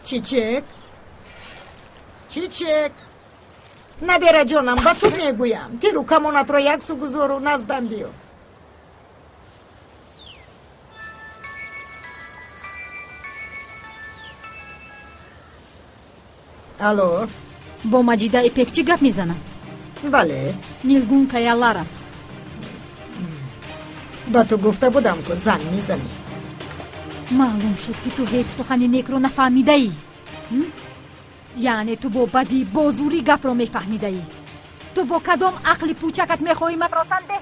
چیچک نبیره جانم، با تو میگویم تیرو کمانت را یک سو گذار و نزدم بیو. الو، با مجیده ایپکچی گپ میزنم. بله. نیلگون کایالارم. با تو گفته بودم که زن میزنی. معلوم شد که تو هیچ سخنی نیک رو نفهمیده ای. یعنی تو با بدی با زوری گپ رو میفهمیده ای. تو با کدام عقل پوچکت میخوایی من راسن ده؟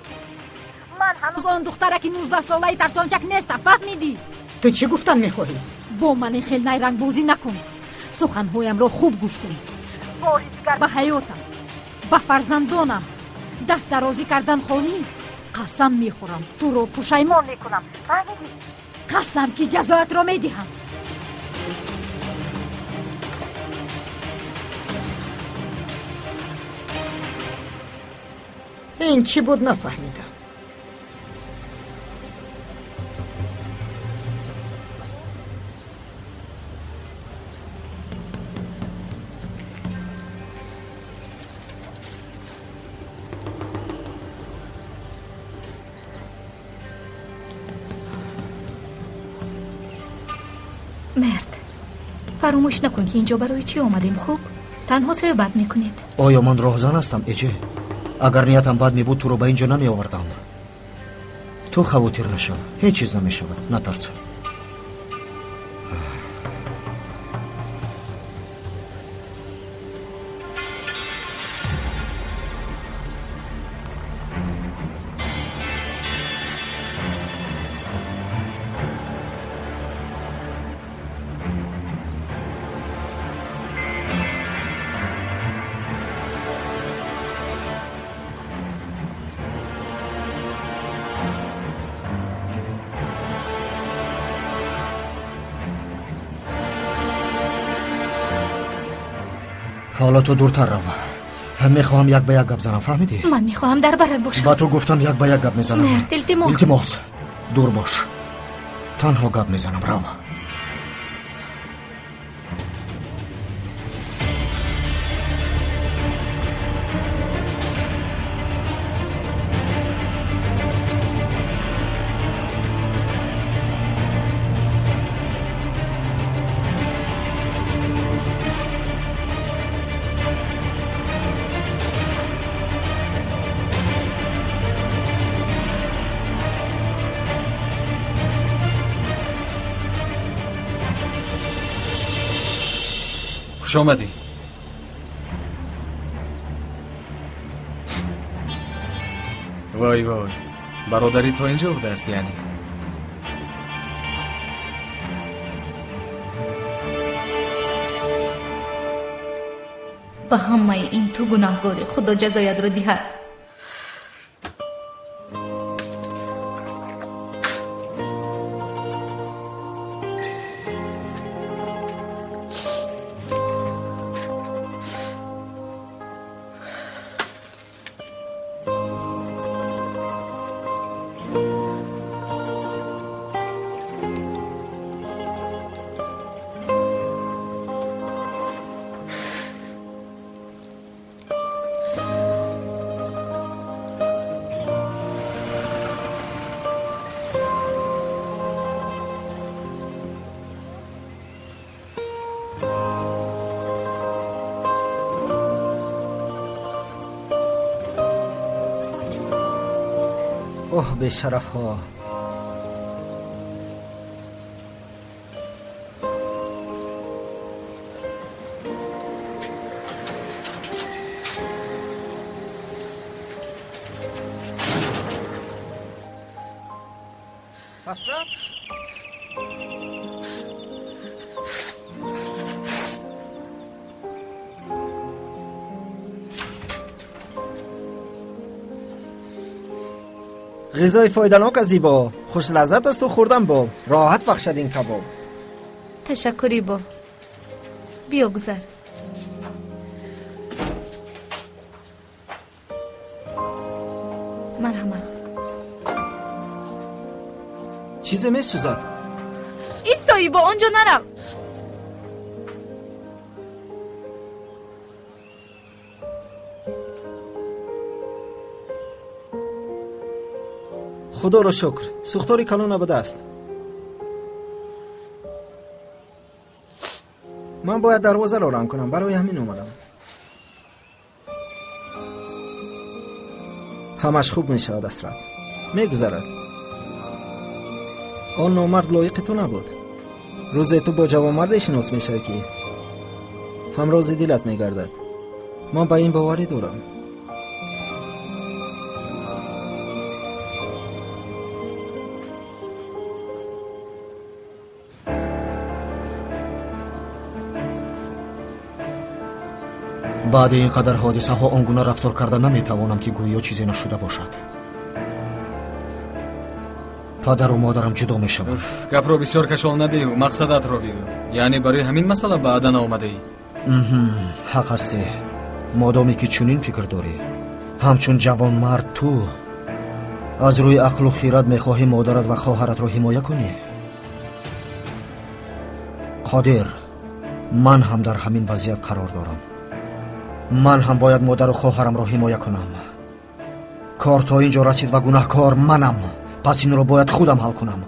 من هنوز آن دخترکی 19 ساله ترسانچک نیستم، فهمیدی؟ تو چی گفتم میخوایی؟ با من خیلی نیرنگ بازی نکن. سخنهایم رو خوب گوش کن. به حیاتم، به فرزندانم دست درازی کردن خواهی، قسم میخورم تو رو پشیمان میکنم. فهمیدی؟ قسم که جزایت رو میدهم. این چی بود نفهمیدم. مرد، فراموش نکن که اینجا برای چی آمدیم. خوب تنها سه بد میکنید. آیا من راهزن هستم ایجه؟ اگر نیتم بد می بود تو رو به اینجا نمی آوردم. تو خواطر نشو، هیچ چیز نمی شود، نترس. حالا تو دورتر رو. هم میخواهم یک به یک گپ زنم، فهمیدی؟ من میخواهم در برت باشم. با تو گفتم یک به یک گپ میزنم. مرد، التماس دور باش، تنها گپ میزنم. رو خوش آمدی. وای وای، برادری تو اینجا بوده است یعنی؟ به همه این تو گناهگاری، خدا جزایت رو دهد. اوه به شرف ها. حسرت غذای فایده‌ناک از زیبا، خوش لذت است و خوردن با راحت بخشد این کباب. تشکری با بیا گذر. مرحمت. چیزی می سوزد. ایستایی با آنجا نرو. худоро шукр, сӯхтори калон набудааст. ман бояд дарвозаро рам кунам, барои ҳамин омадам. ҳамаш хуб мешавад Асрат, мегузарад. он номард лоиқи ту набуд. рӯзе ту бо ҷавонмарде шинос мешавӣ ки ҳамрози дилат мегардад. ман ба ин боварӣ дорам. баъди ин қадар ҳодисаҳо он гуна рафтор карда наметавонам ки гӯё чизе нашуда бошад. падару модарам ҷудо мешаванд. гапро бисёр кашол надеҳу, мақсадатро бигӯ. яъне барои ҳамин масъала баъдан омадаӣ? ҳақ ҳастӣ. модоме ки чунин фикр дорӣ, ҳамчун ҷавонмард ту аз рӯи ақлу хират мехоҳӣ модарат ва хоҳаратро ҳимоя кунӣ. қодир, ман ҳам дар ҳамин вазъият қарор дорам. ман ҳам бояд модару хоҳарамро ҳимоя кунам. кор то ин ҷо расид ва гунаҳкор манам. пас инро бояд худам ҳал кунам.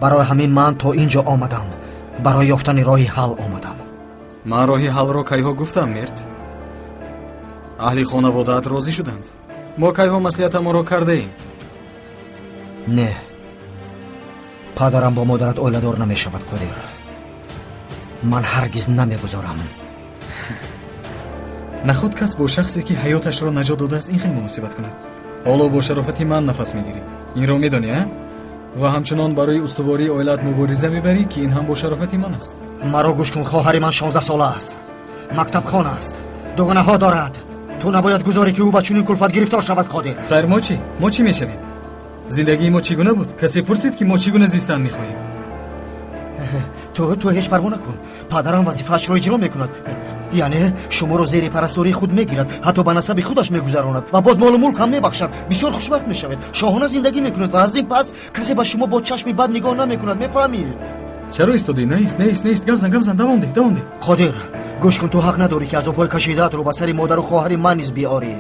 барои ҳамин ман то ин ҷо омадам. барои ёфтани роҳи ҳал омадам. ман роҳи ҳалро кайҳо гуфтам, мерд? аҳли хонаводаат розӣ шуданд. мо кайҳо маслиҳатамонро кардаем. не, падарам бо модарат оиладор намешавад. қодир, ман ҳаргиз намегузорам. наход кас бо шахсе ки ҳаёташро наҷот додааст ин хел муносибат кунад. ҳоло бо шарофати ман нафас мегирӣ. инро медонӣ, а? ва ҳамчунон барои устувории оилаат мубориза мебарӣ ки ин ҳам бо шарофати ман аст. маро гӯш кун. хоҳари ман 16 сола аст. мактабхон аст. дугонаҳо дорад. ту набояд гузорӣ ки ӯ ба чунин кулфат гирифтор шавад. қодир, хайр, мо чӣ мешавем? зиндагии мо чӣ гуна буд? касе пурсид ки мо чӣ гуна зистан мехоҳем? ту ҳеҷ парво накун. падарам вазифаашро иҷро мекунад. яъне шуморо зери парастории худ мегирад, ҳатто ба насаби худаш мегузаронад ва боз молу мулк ҳам мебахшад. бисёр хушбахт мешавед. шоҳона зиндагӣ мекунед ва аз ин пас касе ба шумо бо чашми бад нигоҳ намекунад. мефаҳмӣ? чаро истодӣ? неист. гавзан, давом деҳ. қодир, гӯш кун. ту ҳақ надорӣ ки азобҳои кашидаатро ба сари модару хоҳари ман низ биорӣ.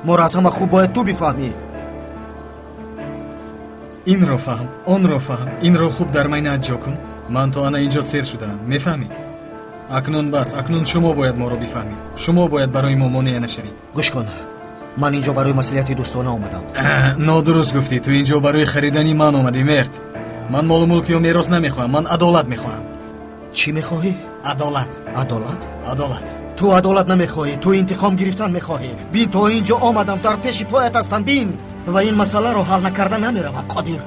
моро аз ҳама хуб бояд ту бифаҳмӣ. инро фаҳм, онро фаҳм, инро хуб дар майнаат ҷо кун. ман то ана инҷо сер шудаам, мефаҳмӣ? акнун бас, акнун шумо бояд моро бифаҳмед. шумо бояд барои мо монеъ нашавед. гӯш кун. ман инҷо барои маслиҳати дӯстона омадам. нодуруст гуфтӣ. ту инҷо барои харидани ман омадӣ, мерд. ман молу мулк ё мерос намехоҳам. ман адолат мехоҳам. чӣ мехоҳӣ? адолат. ту адолат намехоҳӣ. ту интиқом гирифтан мехоҳӣ. бин, то ин ҷо омадам, дар пеши поят ҳастам. бин, ва ин масъаларо ҳал накарда намеравам. қодир,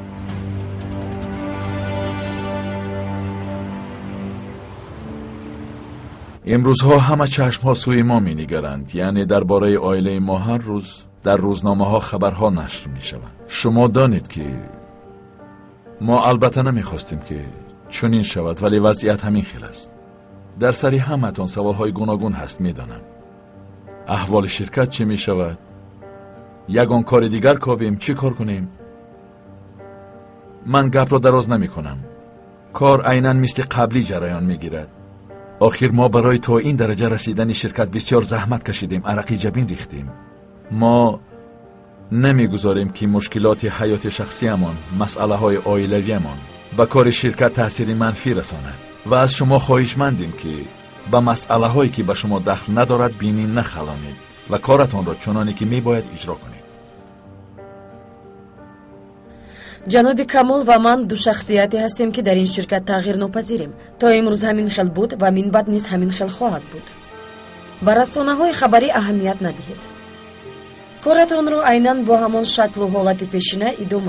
имрӯзҳо ҳама чашмҳо сӯи мо менигаранд. яъне дар бораи оилаи мо ҳар рӯз дар рӯзномаҳо хабарҳо нашр мешаванд. шумо донед ки мо албатта намехостем ки чунин шавад, вале вазъият ҳамин хел аст. дар сари ҳаматон саволҳои гуногун ҳаст, медонам. аҳволи ширкат чӣ мешавад? ягон кори дигар кобем, чӣ кор кунем? ман гапро дароз намекунам. кор айнан мисли қаблӣ ҷараён мегирад. охир мо барои то ин дараҷа расидани ширкат бисёр заҳмат кашидем, арақи ҷабин рихтем. мо намегузорем ки мушкилоти ҳаёти шахсиямон, масъалаҳои оилавиямон ба кори ширкат таъсири манфӣ расонад ва аз шумо хоҳишмандем ки ба масъалаҳое ки ба шумо дахл надорад бинӣ нахалонед ва коратонро чуноне ки мебояд иҷро кунед. ҷаноби Камол ва ман ду шахсияте ҳастем ки дар ин ширкат тағйир нопазирем. то имрӯз ҳамин хел буд ва минбаъд низ ҳамин хел хоҳад буд. ба расонаҳои хабарӣ аҳамият надиҳед. коратонро айнан бо ҳамон шаклу ҳолати пешина идома